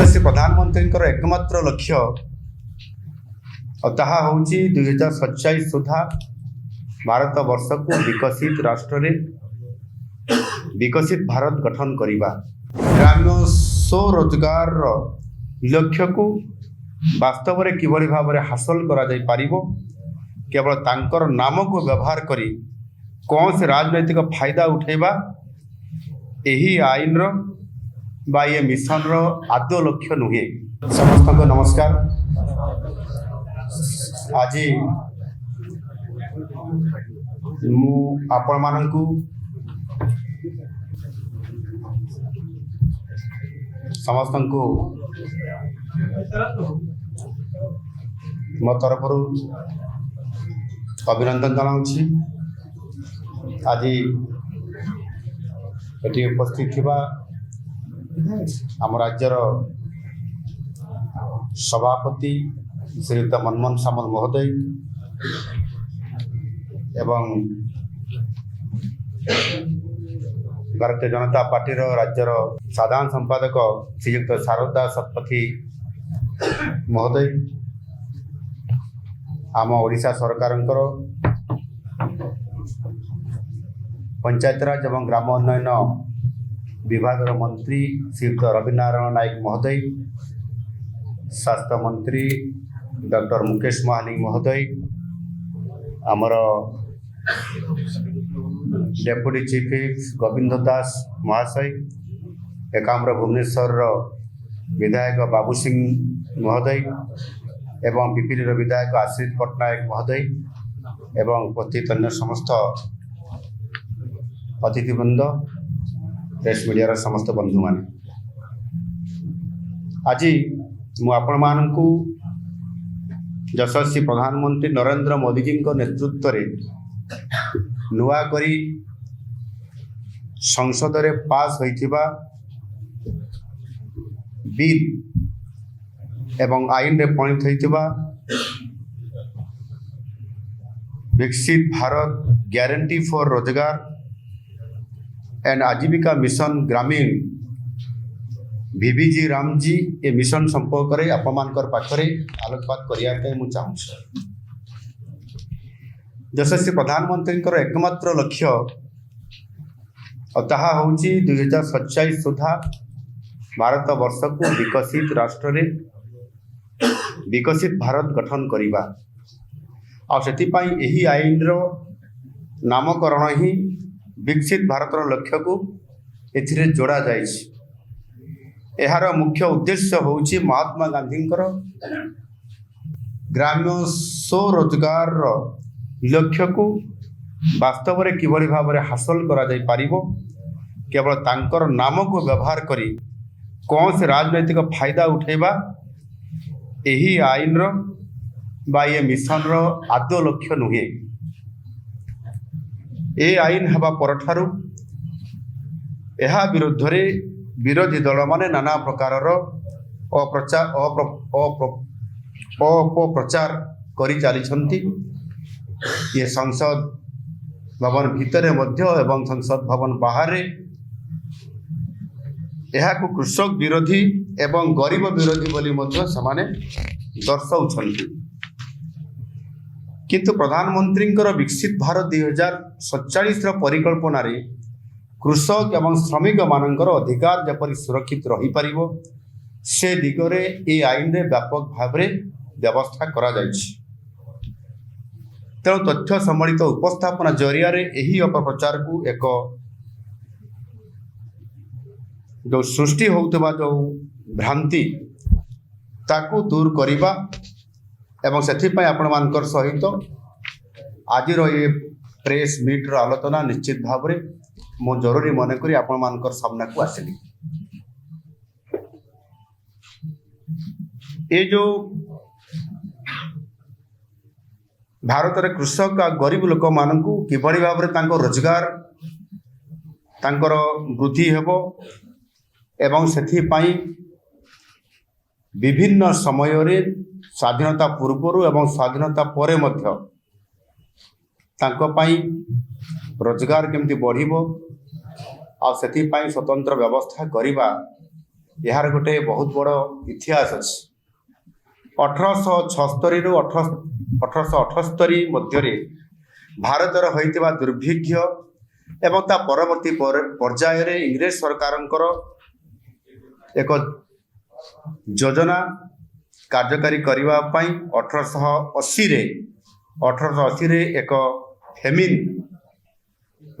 यशस्वी प्रधानमंत्री एकमात्र लक्ष्य और ताहा होची 2047 सुधा भारत वर्ष को विकसित राष्ट्र रे विकसित भारत गठन करिबा। ग्राम्य स्वरोजगार लक्ष्य को वास्तव में किभली भाव में हासिल करा जाई पारिबो केवल तांकर नाम को व्यवहार करी कौन से राजनैतिक फायदा उठेबा यही आईन रो बा ये मिशन रो आदो लक्ष्य नुहे। समस्त को नमस्कार। आज मु आपण मानकु समस्त को मो तरफ अभिनंदन जनाऊँगी। आज ये उपस्थित थिबा आम राज्यर सभापति श्रीयुक्त मनमोहन सामल महोदय एवं भारतीय जनता पार्टी राज्यर साधारण संपादक श्रीयुक्त शारदा शतपथी महोदय आम ओडिशा सरकार पंचायतराज एवं ग्राम उन्नयन विभाग मंत्री श्रीयुक्त रविनारायण नायक महोदय, स्वास्थ्य मंत्री डॉक्टर मुकेश महालिंग महोदय, आमर डेप्यूटी चीफ गोविंद दास महाशय, एकाम्र भुवनेश्वर विधायक बाबू सिंह महोदय एवं पिपिली विधायक आश्रित पट्टनायक महोदय एवं उपस्थित अन्य समस्त अतिथिवृंद, प्रेस मीडिया समस्त बंधु मान, आज मु आपण मानकु यशस्वी प्रधानमंत्री नरेंद्र मोदी जी नेतृत्व रे नुआ करी संसद रे पास होइथिबा बिल एवं आईन रे परिणत होइथिबा विकसित भारत गारंटी फॉर रोजगार एंड आजीविका मिशन ग्रामीण VBG रामजी ए मिशन संपर्क में आपमानकर पाखरे आलोकपात करने मुझे चाहूँ। यशस्वी प्रधानमंत्री एकमात्र लक्ष्य और ताहा होची 2047 सुधा भारत वर्ष को विकसित राष्ट्र रे विकसित भारत गठन करिबा। आ सेतिपाई एही आईन रो नामकरण ही विकसित भारत लक्ष्य को एथिरे जोड़ा जाइछि। एहार मुख्य उद्देश्य होची महात्मा गांधी ग्राम्य स्वरोजगार लक्ष्य को वास्तव में किभली भाव में हासिल करा जाई पारिबो केवल तांकर नाम को व्यवहार करी कौन से राजनैतिक फायदा उठेबा यही आईन रो बा ये मिशन रो आदो लक्ष्य नुहे। ए आईन हवा परठारु एहा विरुद्ध रे विरोधी दल माने नाना प्रकार अपप्रचार करी चली। ये संसद भवन भितर मध्य एवं संसद भवन बाहर यह कृषक विरोधी एवं गरीब विरोधी बोली मध्य समाने दर्शाउछन्ति। किंतु प्रधानमंत्री विकसित भारत 2047 परिकल्पना रे कृषक एवं श्रमिक मानकर अधिकार जपरी सुरक्षित रही पारिबो से दिगरे ए आईन रे व्यापक भाव रे व्यवस्था करा जाइछि। तेणु तथ्य सम्मिलित उपस्थापना जरिया रे एही अपप्रचार को एक जो सृष्टि होउतबा जो भ्रांति ताकू दूर करिबा एवं सेथिपाई आपण मानकर सहित आज ये प्रेस मीट रो आलोचना निश्चित भाव रे मो जरूरी मन करी आपण मानकर सामना को आसिली। ये जो भारत रे कृषक आ गरीब लोक मानकु किभली भाव रे तांको रोजगार तांकर वृद्धि हेबो एवं सेथिपाई विभिन्न समय रे स्वाधीनता पूर्व एवं स्वाधीनता परे मध्य तांको पाई रोजगार केमती बढ़िबो आ सेथिपाई स्वतंत्र व्यवस्था करिबा यार गोटे बहुत बड़ इतिहास अच्छी 1876 रु 1878 मध्य भारतर होइतिबा दुर्भिक्ष एवं ता परवर्ती पर्याय रे इंग्रेज सरकार एक योजना कार्यकारी करने 1880 रे एक फेमिन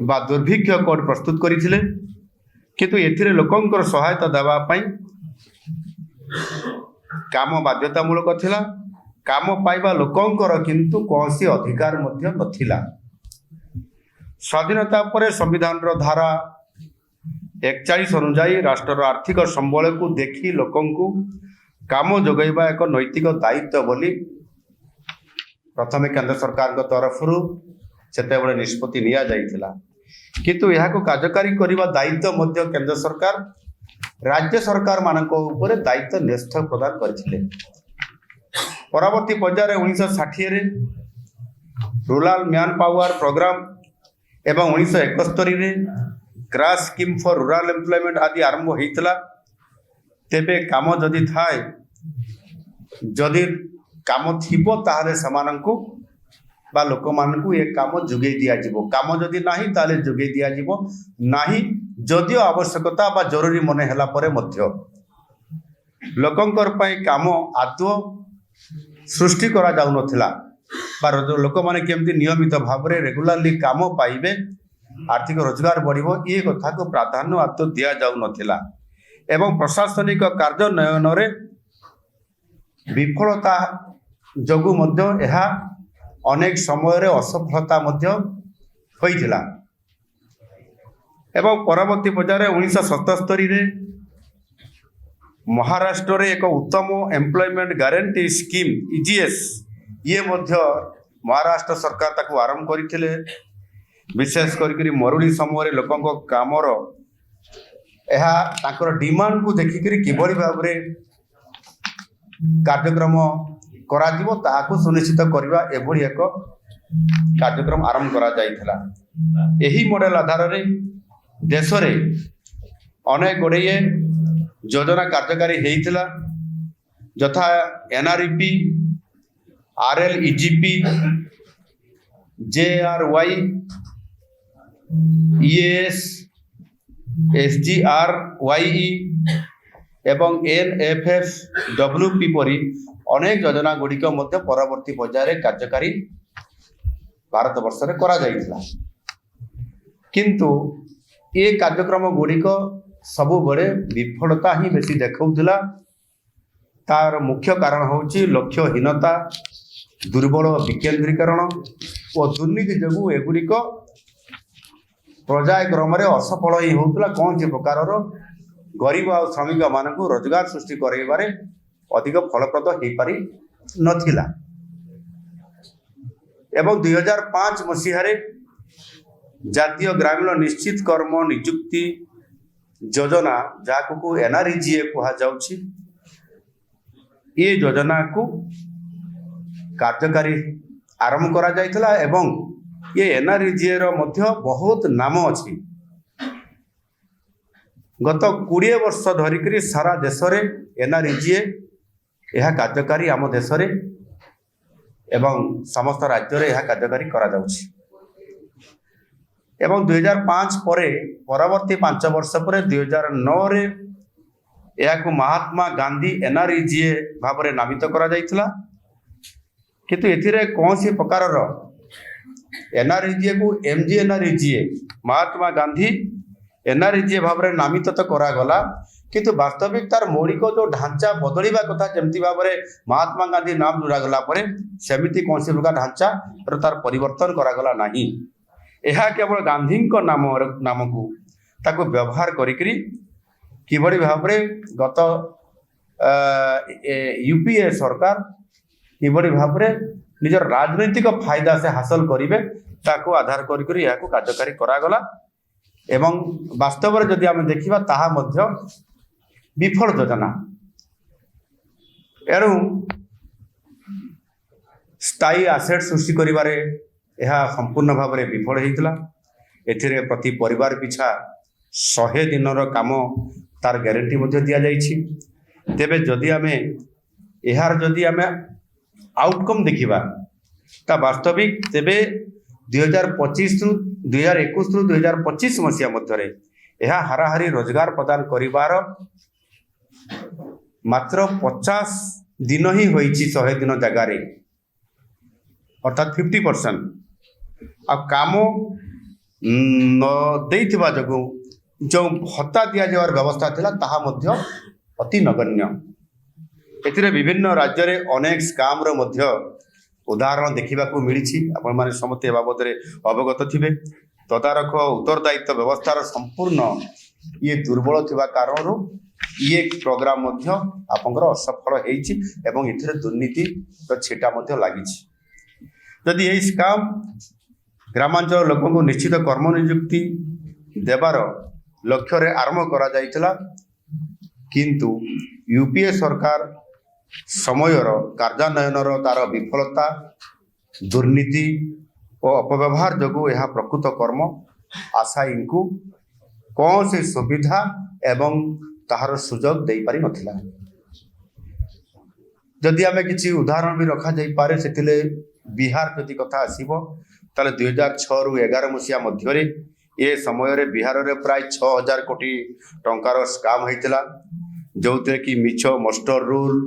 बा दुर्भिक्ष कोड प्रस्तुत करथिले किंतु एथिरे लोकंकर सहायता देवा पई काम बाध्यतामूलक थिला काम पाइबा लोकंकर किंतु कौनसी अधिकार मध्य नथिला। स्वाधीनता पर संविधान धारा 41 अनुजाई राष्ट्र आर्थिक संबल को देखी लोकंकु काम जोगैबा एक नैतिक दायित्व बोली प्रथम केंद्र सरकार तरफ से निष्पत्ति निया जाइथिला किंतु यह कार्यकारी करने दायित्व मध्य केंद्र सरकार राज्य सरकार मानक ऊपर दायित्व न्यस्त प्रदान करथिले। परवर्ती पर्याय 1960 रे रूरल मैन पावर प्रोग्राम एवं 1971 रे crash scheme for rural employment आदि आरंभ होइतला। तेबे काम जदि थाए जदि काम थिबो ताहले समानंकु बा लोक मानकु ये काम जोगे दिया जिवो काम जदि नाही ताले जोगे दिया जिवो नाही जदियो आवश्यकता बा जरूरी मने हला परे मध्य लोकंकर पई काम आत्व सृष्टि करा जाउ नथिला बा लोक माने केमति नियमित भाव रे रेगुलरली काम पाइबे आर्थिक रोजगार बढ़िबो ये कथा को प्राधान्य आत्व दिया जाउ नथिला एवं प्रशासनिक कार्यान्वयन रे विफलता जोगु मध्य एहा अनेक समय रे असफलता मध्य होइथिला एवं परवर्ती पर्याय 1977 रे महाराष्ट्र रे एक उत्तम एम्प्लॉयमेंट गारंटी स्कीम ईजीएस ये मध्य महाराष्ट्र सरकार ताको आरंभ करथिले। विशेष करी मरुड़ी समय लोकों कामर एहा ताकर डिमांड को देखिक किभली भाव रे कार्यक्रम करा दिबो ताहाको सुनिश्चित करबा एभली एक कार्यक्रम आरंभ करा जाइथिला। एही मॉडल आधार रे देश रे अनेक गुड़िए योजना कार्यकारी हेइथिला यथा एनआरईपी आरएलईजीपी जेआरवाई ईएस एसजीआरवाई एवं एनएफएसडब्ल्यूपी परी अनेक योजना गुड़िक मध्य परवर्ती पर्याय कार्यकारी भारत वर्ष रे करा जाइथिला किंतु ये कार्यक्रम गुड़िक सबु बड़े विफलता ही बेसी देखौथिला। तार मुख्य कारण होची लक्ष्यहीनता दुर्बल विकेंद्रीकरण और दुर्नीति जोगु एगुड़िक पर्यायक्रम असफल ही होता कौन से प्रकार गरीब और श्रमिक मान रोजगार सृष्टि कराइबारे अधिक फलप्रद हो पारि नथिला। एवं 2005 मसीह जातीय ग्रामीण निश्चित कर्म नियुक्ति योजना जाकु एनआरईजीए कहा जाउछि ये योजना को कार्यकारी आरंभ करा जाइथिला एवं ये एनआरईजीए रो मध्य बहुत नाम अछि। गत 20 वर्ष धरिकरी सारा देश रे एनआरईजीए यह कार्यकारी आम देश रे एवं समस्त राज्य रे यह कार्यकारी करा जाउछि एवं 2005 परे परवर्ती 5 वर्ष पर 2009 रे यह महात्मा गांधी एनआरईजीए भाव में नामित करा जाइथिला किंतु एथिरे कौन सी प्रकार एनआरईजीए को एमजीएनआरईजीए महात्मा गांधी एनआरईजीए भाव में नामित तो करागला किंतु वास्तविक तार मौलिक जो ढांचा बदलवा कथा जमती भाव में महात्मा गांधी नाम जोड़ा गला परे सेमिति कौन सी प्रकार ढांचा तार परिवर्तन करागला नहीं। यह केवल गांधी नाम को ताको व्यवहार करिकरी किभली भाव में गत यूपीए सरकार किभली भाव में निजर राजनैतिक फायदा से हासिल करेंगे ताको आधार करिकरी यह कार्यकारी करागला एवं वास्तव में जदि आम देखा ताहा मध्य विफल योजना एणु स्थायी आसेट सृष्टि करिबारे यह संपूर्ण भाव में विफल होता। एथिरे प्रति परिवार पिछा 100 दिन काम तार ग्यारंटी दिया जाइछि। तेबे जदि आमे यार जदि आमे आउटकम देखिबा ता वास्तविक तेबे 2025 रु 2021 रु 2025 मसीहा मध्यरे यह हाराहारी रोजगार प्रदान करिवार मात्र 50 दिन ही होइछि 100 दिन जगार अर्थात 50%। आ काम न देइथिबा जगु जो भत्ता दिया जावार व्यवस्था थिला ताहा मध्य अति नगण्य। एथिरे विभिन्न राज्य रे अनेक स्काम रो मध्य उदाहरण देखा मिली। आपण माने समते बाबद अवगत थिबे। तदारख उत्तरदायित्व व्यवस्थार संपूर्ण ये दुर्बल थिबा कारण ये प्रोग्राम मध्य आपंकर असफल होइछि एवं एथिरे दुर्नीति तो छिटा मध्य लागिछि। यदि यही स्काम ग्रामांचल लोक को निश्चित कर्म नियुक्ति देवार लक्ष्य रे आरंभ करा जाइतला, किंतु यूपीए सरकार समयर कार्यान्वयनर तार विफलता दुर्नीति और अपव्यवहार जगु यह प्रकृत कर्म आशायी को कौन से सुविधा एवं ताहार सुजोग दे पारि नथिला। जदि आमे किछि उदाहरण भी रखा जाई पारे सेतिले बिहार जदि कथा आसीबो ताले 2006 रु 11 मसीहा मध्यरे ये समय रे बिहार रे प्राय 6000 कोटी टंकार स्काम होइतिला, जोते कि मिछ मस्टर रूल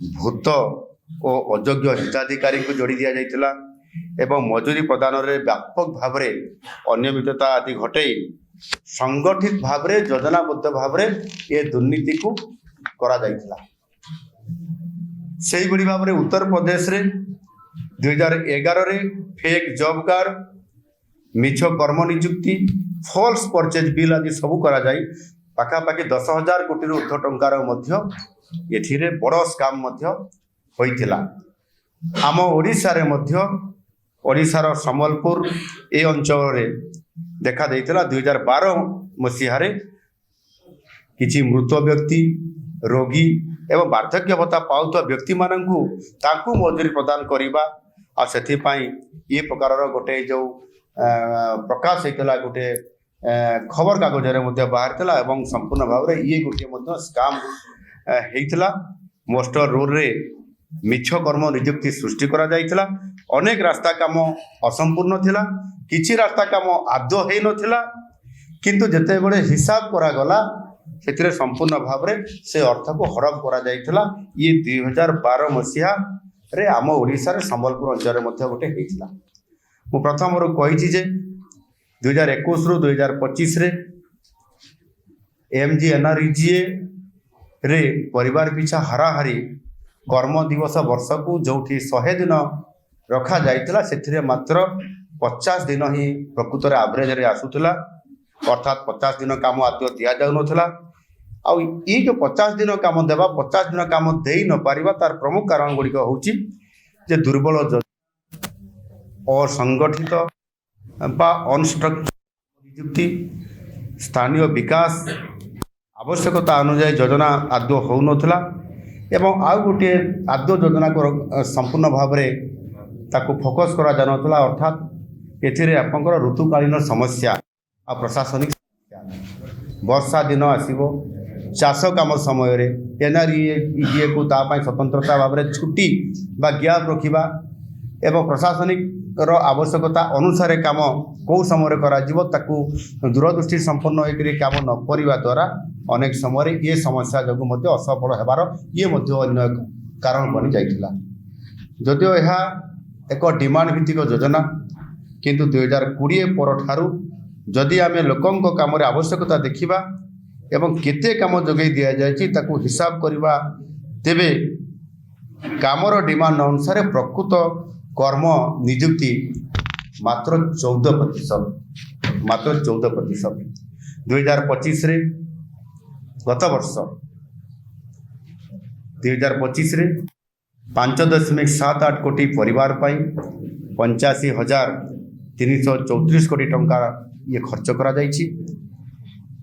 भूत और अयोग्य हिताधिकारी को जोड़ी दिया जाइतिला एवं मजूरी प्रदान रे व्यापक भाव रे अनियमितता आदि घटई संगठित भाव रे योजनाबद्ध भाव रे ये दुर्नीति को करा जाइतिला। सेही बड़ी भाव रे उत्तर प्रदेश रे 2011 रे फेक जॉब कार्ड मिछ कर्म नियुक्ति फॉल्स परचेज बिल आदि सबू करा जाई पाखापाखि 10,000 कोटी रु ऊर्ध्व टंकार मध्य एथिरे बड़ स्काम मध्य होइतिला। आम ओडिशा रे मध्य ओडिशार संबलपुर ए अंचल रे देखा देइतिला। 2012 मसीहा रे किछि मृत व्यक्ति रोगी एवं वार्धक्य भत्ता पाउଥିବା व्यक्ति माननकु ताकू मजूरी प्रदान करिबा आ सेथि पई ये प्रकार गोटे जो प्रकाश होइतिला गोटे खबर कागज रे मध्य बाहरतिला एवं संपूर्ण भाव रे ये गोटे मध्य स्काम हेइतिला। मोस्टर रोड रे मिछ कर्म नियुक्ति सृष्टि करा जाइतिला। अनेक रास्ता काम असंपूर्ण थिला, किछि रास्ता काम आदो हेइ नथिला, किंतु जेते बडे हिसाब करा गला सेतिरे संपूर्ण भाव रे से अर्थ को हड़प करा जाइतिला। ये 2012 मसीहा रे आम ओडिशा रे संबलपुर अंचल रे मध्य गोटे हेइतिला। मु प्रथम रो कहिछि जे 2021 रु 2025 रे एमजीएनआरईजीए रे परिवार पिछा हाराहारी कर्म दिवस वर्ष को जोठी 100 दिन रखा जाइतिला सेथिरे मात्र 50 दिन ही प्रकृत एवरेज रे आसुतिला, अर्थात 50 दिन काम आदि दिया जाउ नथिला। आ ये जो 50 दिन काम देवा 50 दिन काम देई न पारिबा तार प्रमुख कारण गुड़िक होउची जे दुर्बल असंगठित बा अनस्ट्रक्चर नियुक्ति स्थानीय विकास आवश्यकता अनुसार योजना आदौ हो नथिला एवं आउ गोटे आदौ योजना को संपूर्ण भाव में ताकू फोकस करा जा नथिला। अर्थात एथिरे आपनकर ऋतुकालीन समस्या आ प्रशासनिक समस्या वर्षा दिन आसीबो चाष काम समय रे एनआरईजीए को तापाई स्वतंत्रता भाव में छुट्टी बा गैप रखिबा एवं प्रशासनिक रो आवश्यकता अनुसार काम कौ समय करा जीवो ताकू दूरदृष्टि संपन्न होकर काम न करिबा द्वारा अनेक समय ये समस्या जगु मध्य असफल हेबार ये मध्य अन्य कारण बनी जाइतिला। जदिओ यह एक डिमांड भित्तिक योजना किंतु 2020 पर ठारू जदि आमे लोकंक काम रे आवश्यकता देखिबा एवं केते काम जोगै दिया जायछि ताकू हिसाब करिबा तेबे कामर डिमांड अनुसार प्रकृत कर्म नियुक्ति मात्र 14%। 2025 रे गत वर्ष 2025 रे 5.78 कोटी परिवार पाई 85,334 कोटी टंका ये खर्च करा जाइछि।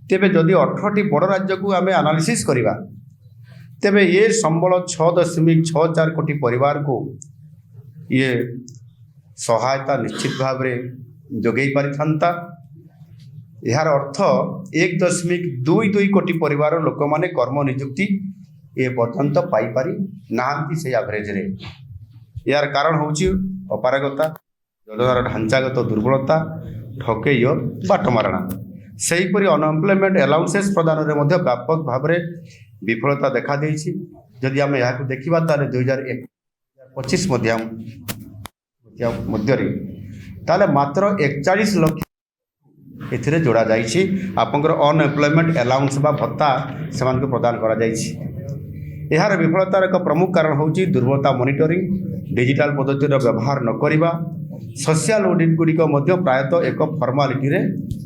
तेबे जदि 18टी बड़ राज्य को आमे एनालिसिस करिबा तेबे ये संबल 6.64 कोटी परिवार को ये सहायता निश्चित भाव में जोगई पारि थांता यार अर्थ 1.22 कोटी परिवार लोक माने कर्म नियुक्ति ए पर्यंत पाई पारी नाहांती से एवरेज रे। यार कारण होची अपारगता, योजनार ढांचागत दुर्बलता, ठकेई और बाटमारणा। सेहीपरि अनएम्प्लॉयमेंट अलाउंसेस प्रदान में व्यापक भाव में विफलता देखा देइछि। जदि आम यहाँ देखा ताले 2025 मध्य मात्र 41 लाख एथिरे जोड़ा जाइछि आपनकर अनएम्प्लॉयमेंट अलाउंस बा भत्ता सेमानक प्रदान करा जाइछि। एहार विफलतार एक प्रमुख कारण होची दुर्बलता मॉनिटरिंग, डिजिटल पद्धतिर व्यवहार न करिबा, सोशल ऑडिट गुड़िक प्रायतः एक फॉर्मालिटी रे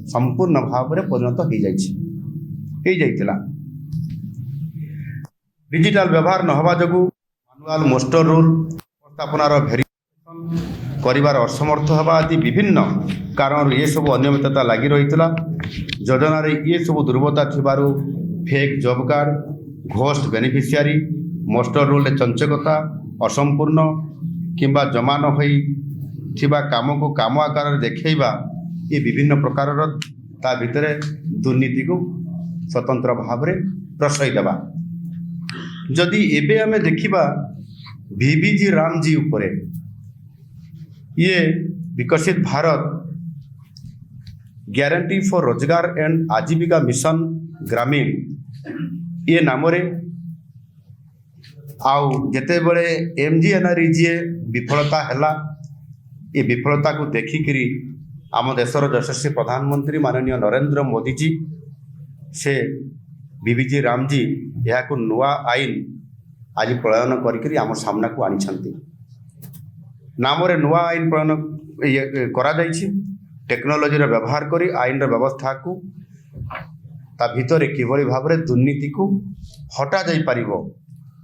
संपूर्ण भाव में परिणत हो जाइतिला। डिजिटल व्यवहार न हवा जगु मैनुअल मोस्टर रूल उपस्थापनार भेरिफिकेशन करिवार असमर्थ हवा आदि विभिन्न कारण ये सब अनियमितता लगी रही। योजन ये सब दुर्बलता थिबारु fake job card, ghost beneficiary, muster roll चंचकता, असंपूर्ण किंबा जमा न होई थिबा काम को काम आकार देखा, ये विभिन्न प्रकार ता भितर दुर्नीति को स्वतंत्र भाव में प्रश्रय देवा। जदि एबे आमे देखिबा VBG रामजी उपरे ये विकसित भारत ग्यारंटी फॉर रोजगार एंड आजीविका मिशन ग्रामीण ये नाम आउ जेते बड़े MGNREGA विफलता हैला, ये विफलता को देखिकी आम देशर यशस्वी प्रधानमंत्री माननीय नरेंद्र मोदी जी से VBG रामजी यह नुआ आईन आज प्रणयन करी आम सामना को आनी नाम नुआ आईन प्रणयन करा टेक्नोलोजी व्यवहार करी आईन व्यवस्था को ता भितर किभली भाव में दुर्नीति को हटा जाई पारिबो,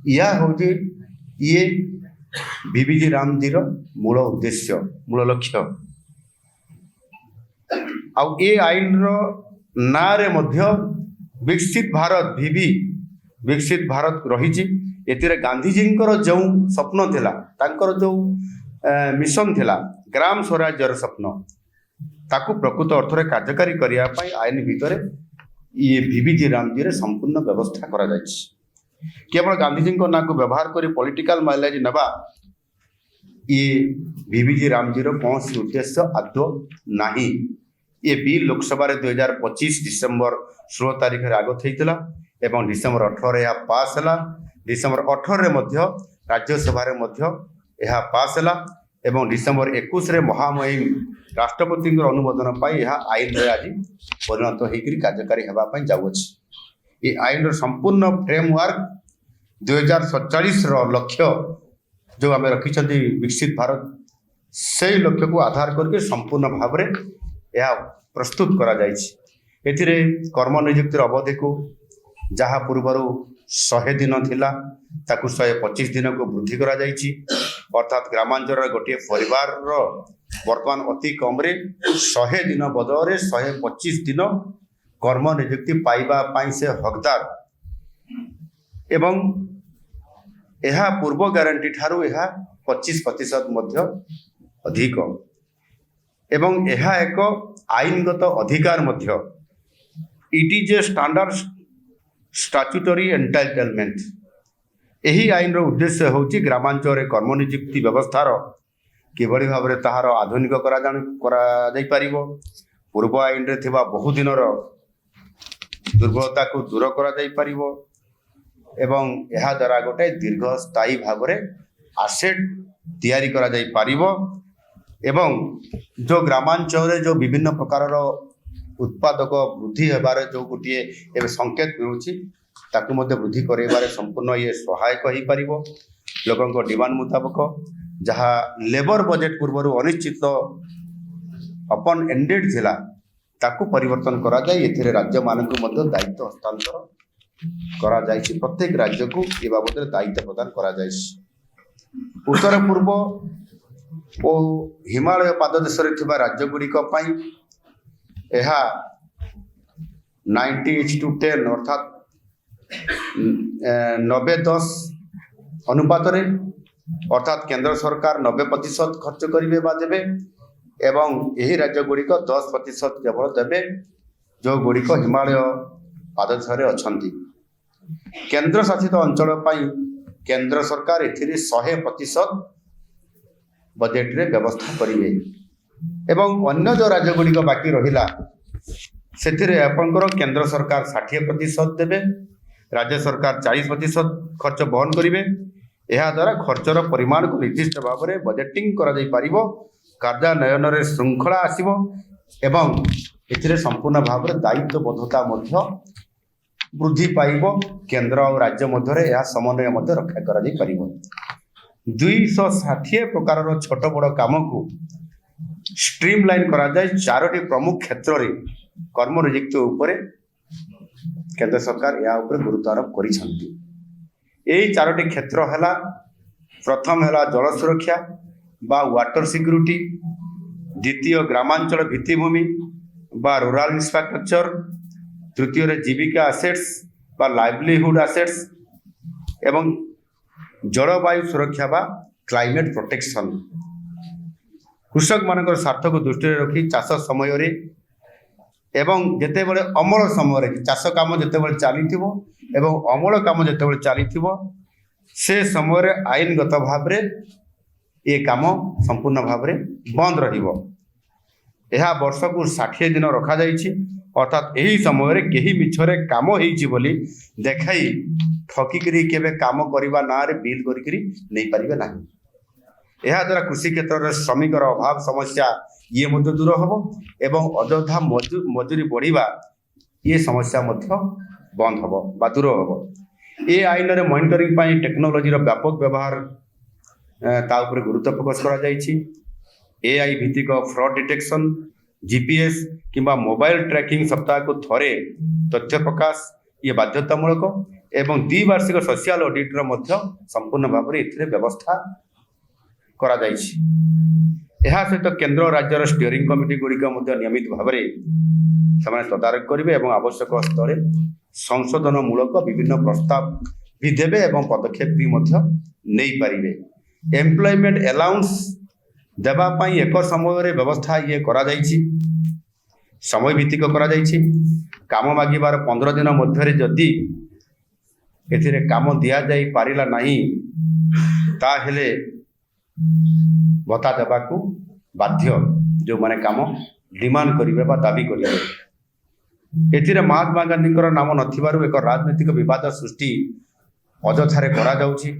यह होची ये VBG रामजीर मूल उद्देश्य, मूल लक्ष्य। आउ ये आईन ना रे मध्य विकसित भारत VB विकसित भारत रही। एतिरे गांधीजी जो स्वप्न थिला, तांकर जो मिशन थिला ग्राम स्वराज्यर स्वप्न ताकू प्रकृत अर्थ में कार्यकारी करिया पई आईन भितर ये VBG रामजी रे संपूर्ण व्यवस्था करा जायछि। केवल गांधीजी ना को व्यवहार करी पॉलिटिकल माइलेज नबा ये VBG रामजी रो कौन सी उद्देश्य आदौ नाही। ये बिल लोकसभा 2025 डिसेम्बर 16 तारीख रे आगत होइतिला एवं डिसेम्बर 18 यह पास है। डिसेम्बर 18 मध्य राज्यसभा यह पास है एवं डिसेम्बर 21 रे महामहिम राष्ट्रपति अनुमोदन पाई यह आईन रे आज परिणत होकर कार्यकारी होगा जाऊँच। ये आईन संपूर्ण फ्रेमवर्क 2047 लक्ष्य जो आम रखिंट विकसित भारत से लक्ष्य को आधार करके संपूर्ण भाव में यह प्रस्तुत करा जाइछि। एथिरे कर्म नियुक्तिर अवधि को जहाँ पूर्वर 100 दिन थिला ताकू 125 दिन को वृद्धि करा जाइछि। अर्थात ग्रामांचल गोटे परिवार वर्तमान अति कम 100 दिन बदल 125 दिन कर्म नियुक्ति पाइबा पाई से हकदार एवं यह पूर्व ग्यारंटी ठारू यह 25% मध्य अधिक एवं यह एक आईनगत अधिकार मध्य। It is a standard statutory entitlement. यही आईन रो उद्देश्य होची ग्रामांचल कर्म नियुक्ति व्यवस्थार किभली भाव में ताहार आधुनिक करा जाई पारिबो, पूर्व आईन रे थिबा बहु दिनर दुर्बलता को दूर करा जाई पारिबो एवं यह द्वारा गोटे दीर्घस्थायी भाव में आसेट तैयारी करा जाई पारिबो एवं जो ग्रामांचल जो विभिन्न प्रकार उत्पादक वृद्धि होबार जो गोटे एवं संकेत मिलूँ ताकू मध्य वृद्धि करारे संपूर्ण ये सहायक हो पारिबो। लोकों डिमांड मुताबक जहाँ लेबर बजेट पूर्व अनिश्चित ओपन एंडेड थिला ताकू परिवर्तन करा जाए। एथिरे राज्य मानक मध्य दायित्व हस्तांतर करा जाइछि। प्रत्येक राज्य को ए बाबद दायित्व प्रदान करा जाइछि। उत्तर पूर्व और हिमालय पाददेश राज्य गुड़िक 90:10 अर्थात 90-10 अनुपात अर्थात केंद्र सरकार 90% खर्च करेंगे बा देवे एवं यही राज्य गुड़िक 10% केवल देवे जो गुड़िक हिमालय पाददेशरे अछंती। केंद्र शासित अंचल पाई केंद्र सरकार एथिरे 100% बजेट रे व्यवस्था करिवे एवं अन्य जो राज्य गुड़िक बाकी रहिला सेथिरे आपनकर केंद्र सरकार 60% देबे, राज्य सरकार 40% खर्च बहन करिवे। यह द्वारा खर्चर परिमाण को निर्दिष्ट भाव में बजेटिंग करा जाई पारिबो, कार्यान्वयन रे श्रृंखला आसिबो एवं एथिरे संपूर्ण भाव में दायित्वबद्धता मध्य वृद्धि पाइबो। केंद्र और राज्य मध्य यह समन्वय मध्य रक्षा करा जाई पारिबो। 260 प्रकार छोट बड़ काम को स्ट्रीमलाइन करा जाय 4टी प्रमुख क्षेत्र रे कर्म नियुक्ति उपरे केंद्र सरकार या उपरे गुरुत्व आरोप करिसंती। एही 4टी क्षेत्र हैला, प्रथम हैला जल सुरक्षा बा वाटर सिक्यूरिटी, द्वितीय ग्रामांचल भित्तिभूमि बा रूरल इंफ्रास्ट्रक्चर, तृतीय रे जीविका एसेट्स बा लाइवलीहुड एसेट्स एवं जलवायु सुरक्षा बा क्लाइमेट प्रोटेक्शन। कृषक मानकर स्वार्थ को दृष्टि रखी चाष समय रे एवं जेतेबेले अमल समय रे चाष काम जेतेबेले चलीथिबो एवं अमल काम जेतेबेले चलीथिबो से समय रे आईनगत भाव रे ये काम संपूर्ण भाव रे बंद रहिबो। यह वर्ष को 60 दिन रखा जाइछि, अर्थात यही समय रे केही मिछरे काम होइछि बोली देखाई ठकिकरी केबे काम करबा ना रे बिल करिकरी नहीं पारिबे नाही। यह द्वारा कृषि क्षेत्र में श्रमिकर अभाव समस्या ये मध्य दूर हम एवं अଯଥା मजूरी बढ़िबा ये समस्या मध्य बंद हम बा दूर हम। ये आईन रे मॉनिटरिंग पाई टेक्नोलोजी रो व्यापक व्यवहार ता ऊपर गुरुत्व फोकस करा जाइछि। एआई भित्तिक फ्रॉड डिटेक्शन, जीपीएस किंबा मोबाइल ट्रैकिंग सप्ताह को थरे तथ्य प्रकाश ये बाध्यतामूलक एवं द्विवार्षिक सोशल ऑडिट रो मध्य संपूर्ण भाव में एथिरे व्यवस्था करा जाइछि। यह सहित केंद्र और राज्यर स्टीयरिंग कमिटी गुड़िक नियमित भाव में ସେମାନେ तदारक करेंगे एवं आवश्यक स्थले संशोधन मूलक विभिन्न प्रस्ताव भी देवे एवं पदक्षेप भी नहीं पारिबे। एम्प्लॉयमेंट अलाउंस देवा पाई एक समय रे व्यवस्था ये करा जाइछि, समय भित्तिक करा जाइछि। काम मागिबार 15 दिन मध्य जदि एथिरे काम दिया जाई पारिला नहीं ताहेले भत्ता देवाकू बाध्य जो माने काम डिमांड करिवे बा दाबी करिवे। एथिरे महात्मा गांधी नाम नथिबारु एक राजनीतिक विवाद सृष्टि अजथारे करा जाउछि।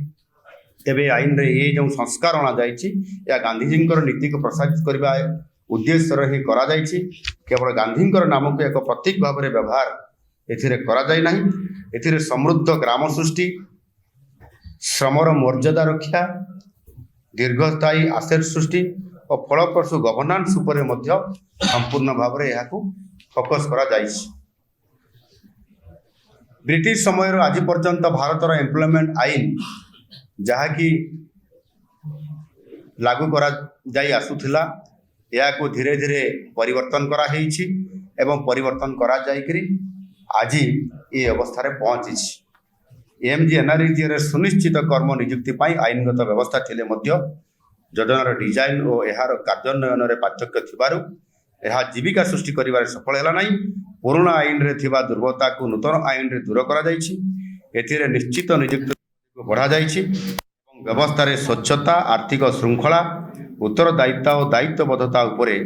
तेबे आईन रे ये जो संस्कार अना जाइछि या गांधीजी नीति को प्रसारित करबा उद्देश्य रे ही करा जाइछि। केवल गांधी नाम को एक प्रतीक भाव में व्यवहार एथिरे करा जाय नाही। एथिरे समृद्ध ग्राम सृष्टि, श्रमर मर्यादा रक्षा, दीर्घस्थायी आसेट सृष्टि और फलप्रसू गवर्नान्स उपरे मध्य संपूर्ण भाव में यह फोकस करा जाइछि। ब्रिटिश समय आज पर्यंत भारतर एम्प्लॉयमेंट आईन जहाँकि लागू करा जाई आसुथिला या को धीरे धीरे परिवर्तन करा हेइछि एवं परिवर्तन करा जाइकरी आज ये अवस्था रे पहुंची। एमजीएनआरईजी रे सुनिश्चित कर्म नियुक्ति पाई आईनगत व्यवस्था थिले मध्य योजनार डिजाइन और यार कार्यान्वयन रे पार्थक्य थिबारु यह जीविका सृष्टि करिबार सफल हैला नाही। पुराना आईन रे थिबा दुर्बलता को नूतन आईन रे दूर करा जाइछि। एथिरे निश्चित नियुक्ति बढ़ा जाइछि एवं व्यवस्था रे स्वच्छता, आर्थिक श्रृंखला, उत्तरदायित्व और दायित्वबद्धता उपरे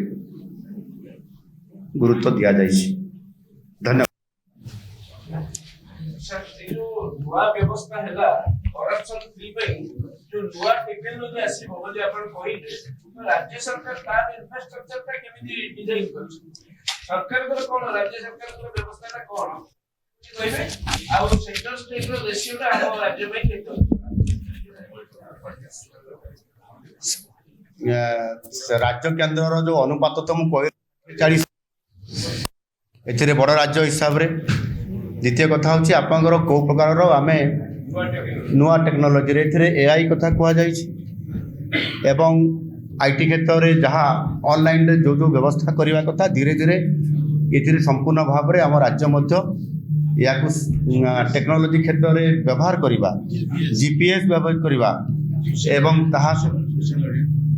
गुरुत्व दिया जाइछि। धन्यवाद। नुआ व्यवस्था हैला करप्शन फ्री पे जो नुआ टेक्नोलॉजी आसी बोली आपण कहिले तो राज्य सरकार तार इंफ्रास्ट्रक्चर का केमिति डिजाइन करछ सरकार को कोन राज्य सरकार को व्यवस्था ता कोन कहबे आ सेंट्रल स्टेट रो रेशियो ता हम राज्य में केतो राज्य केंद्र रो जो अनुपात तो मु कहि 40 एथिरे बड़ राज्य हिसाब रे। द्वितीय कथा हूँ आपंकर कौ प्रकार आम नुआ टेक्नोलोजी रे एआई कथा कह एवं आईटी क्षेत्र में जहाँ ऑनलाइन रे जो जो व्यवस्था करने कथा धीरे धीरे ये संपूर्ण भाव में आम राज्य या टेक्नोलोजी क्षेत्र में व्यवहार करवा, जीपीएस व्यवहार करवा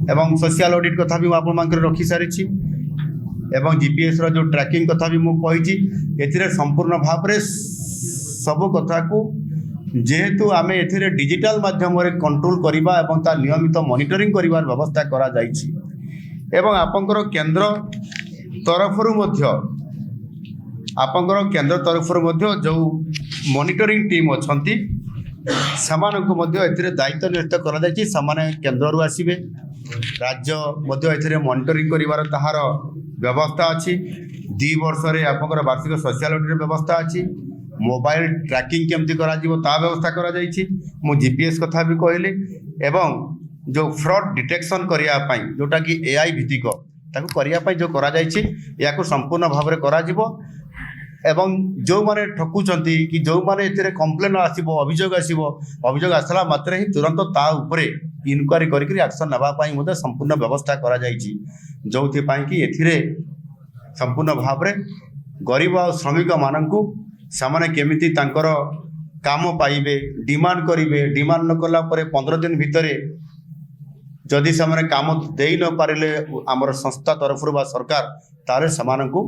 एवं सोशल ऑडिट कथा भी आप रखी सारी एवं जीपीएस रो जो ट्रैकिंग कथा भी मु कही एथिरे संपूर्ण भाव में सब कथा को जेहेतु आम ए डिजिटल माध्यम कंट्रोल करवा एवं तार नियमित मॉनिटरिंग करिवार व्यवस्था करा जाइछि एवं आपंकर केंद्र तरफ जो मॉनिटरिंग टीम अच्छी सेमानंकु मध्य एथिरे दायित्व नियुक्त करा जाइछि समान केंद्र रु आसीबे राज्य मध्य एथिरे मॉनिटरिंग करिवार ताहार व्यवस्था अछि 2 वर्ष रे आपनकर वार्षिक सोशल ऑडिट व्यवस्था अछि मोबाइल ट्रैकिंग केमती करा जीवो ता व्यवस्था करा जाइछि मु जीपीएस कथा भी कहली एवं जो फ्रॉड डिटेक्शन करिया पई जोटा कि एआई भित्तिक ताकू करिया पई जो करा जाइछि याकू संपूर्ण भाव रे करा जीवो एवं जो माने ठकुचंती कि जो माने एथिरे कंप्लेन आसीबो अभियोग आसला मात्रे ही तुरंत ता उपरे इनक्वारी करिकरी एक्शन नबा पई मते संपूर्ण व्यवस्था करा जाइछि जोथि पई कि एथिरे संपूर्ण भाव रे गरीब और श्रमिक माननकू सामाने केमिति तांकर काम पाइबे डिमांड करिवे डिमांड न कला परे 15 दिन भितरे जदि सामाने काम देई न पारिले हमर संस्था तरफ बा सरकार तारे समानकू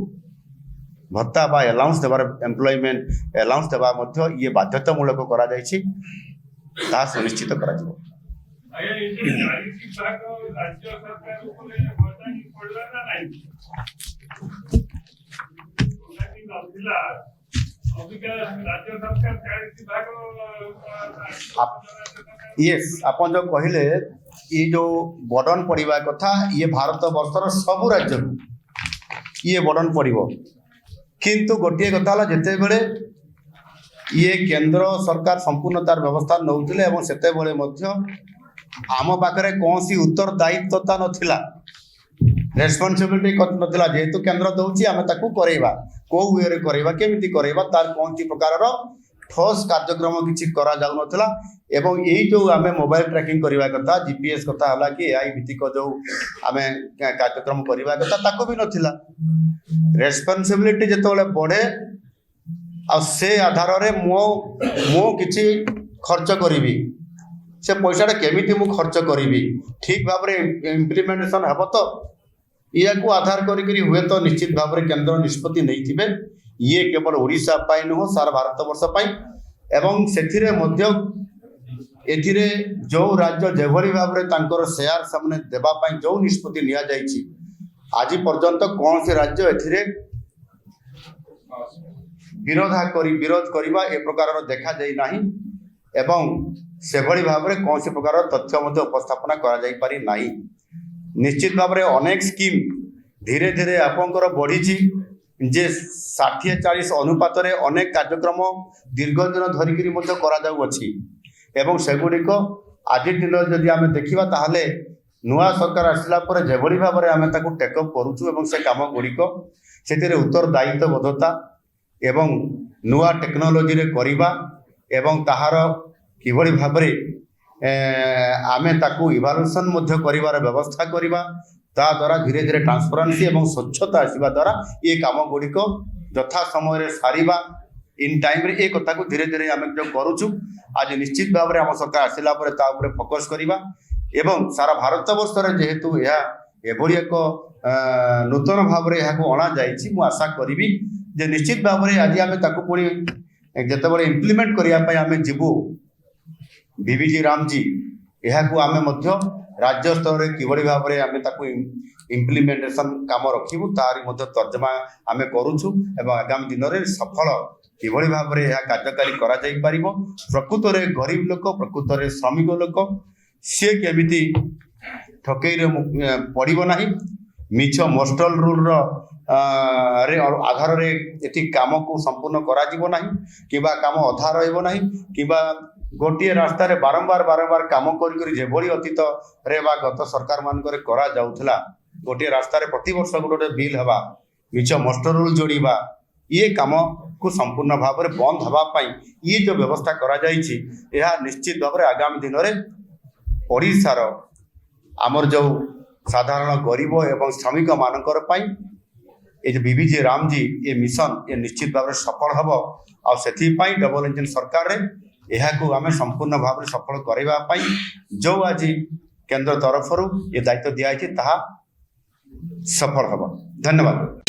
भत्ता बा अलाउंस देवार एम्प्लॉयमेंट अलाउंस देवा मध्य ये बाध्यतामूलक करा जाइछि ता सुनिश्चित करा जिवो आया ये जो चारिटी भाग राज्य सरकार उपरे वर्तमान पडला ना नाही ओनाकी नथिला अबिका राज्य सरकार चारिटी भाग यस अपन जो कहिले ये जो बर्डन पड़िबा कथा ये भारत वर्षर सब राज्य ये बर्डन पड़िबो किंतु गोटे कथा हला जेते बेले ये केंद्र सरकार संपूर्ण तार व्यवस्था नौथिले एवं सेते बेले मध्य आम पाखरे कौनसी उत्तरदायित्वता नथिला रेस्पॉन्सिबिलिटी नथिला जेहेतु केंद्र दउची आमे ताकू करेबा को वे रे करेबा केमिति करेबा तार कौनसी प्रकार रो ठोस कार्यक्रम किछि करा जाउ नथिला एवं यही जो आमे मोबाइल ट्रैकिंग करबा कथा जीपीएस कथा हला कि एआई भित्तिक जो आमे कार्यक्रम करबा कथा ताको भी नथिला रेस्पॉन्सिबिलिटी जेतोले बढ़े आ से आधार रे मो किछि खर्च करिवि से पैसाटा केमिति मु खर्च करिवि ठीक भाव रे इम्प्लीमेंटेशन हबो तो या को आधार करी हुए तो निश्चित भाव रे केंद्र निष्पत्ति नहीं थिबे ये केवल ओडिशा पाई न सारा भारत वर्ष पाई एवं सेथिरे मध्य एथिरे जो राज्य जेभली भाव रे तांकर शेयर सामने देबा पाई जो निष्पत्ति निया जाइछि आज पर्यंत कौन से राज्य एथिरे विरोध करिबा ए प्रकार देखा जाई नाही एवं सेभली भाव रे कौन से प्रकार तथ्य मध्य उपस्थापना करा जाई पारि नाही निश्चित भाव रे अनेक स्कीम धीरे धीरे आपनकर बढ़ी जे 60-40 अनुपात रे अनेक कार्यक्रम दीर्घ दिन धरिकी करा जाउ अछि एवं सेगुड़िक आज दिन जदि आम देखा ताहले नुआ सरकार आसला पर जेभली भाव में आम ताकू टेकअप करुचु एवं से काम गुड़िक से उत्तरदायित्वबद्धता एवं नुआ टेक्नोलोजी रे करिबा एवं ताहार किभली भाव आमे ताकू इवालुएशन मध्य करिवार व्यवस्था करिबा ता द्वारा धीरे धीरे ट्रांसपेरेंसी एवं स्वच्छता आसीबा द्वारा ये काम गुड़िक यथा समय सारिबा इन टाइम रे एक कथा को धीरे धीरे आम जो करुचु आज निश्चित भाव में आम सरकार आसला फोकस करिबा एवं सारा भारत वर्ष रे जेहेतु एभली एक नूतन भाव में यहाँ अणा जाइछि मु आशा करी जे निश्चित भाव में आज आम ताकू पुणी जेतेबेले इम्प्लीमेंट करिया आम जीवु बीबीजी रामजी यहाँ आम राज्य स्तर में किभली भाव में आम ताकू इम्प्लीमेंटेशन काम रखिबु तारी मध्य तर्जमा आम करुचु एवं आगामी दिन में सफल किभली भाव में यह कार्यकारी करा जाई परिबो प्रकृत रे गरीब लोक प्रकृत रे श्रमिक लोक सी केमिति ठकई रे पड़िबो नाही मिछ मोस्टल रूल रे आधार रे एठी काम को संपूर्ण करा जीवो नाही किबा काम अधा रहइबो नाही किबा गोटे रास्ता रे बारंबार काम करी जेभली अतीत रे बा गत सरकार मानकर करा जाउथला गोटे रास्ता रे प्रति वर्ष गोटे बिल हवा मिछ मोस्टर रूल जोड़ीबा ये काम को संपूर्ण भाव में बंद होगापाई ये जो व्यवस्था करा जाइछि यह निश्चित भाव में आगामी दिन में ओडिशार आमर जो साधारण गरीब एवं श्रमिक मानकर पाई ये बीबीजी रामजी ये मिशन ये निश्चित भाव में सफल हम आपाई डबल इंजन सरकार रे यह आम संपूर्ण भाव में सफल करने जो आज केंद्र तरफ ये दायित्व दिखाई सफल हम। धन्यवाद।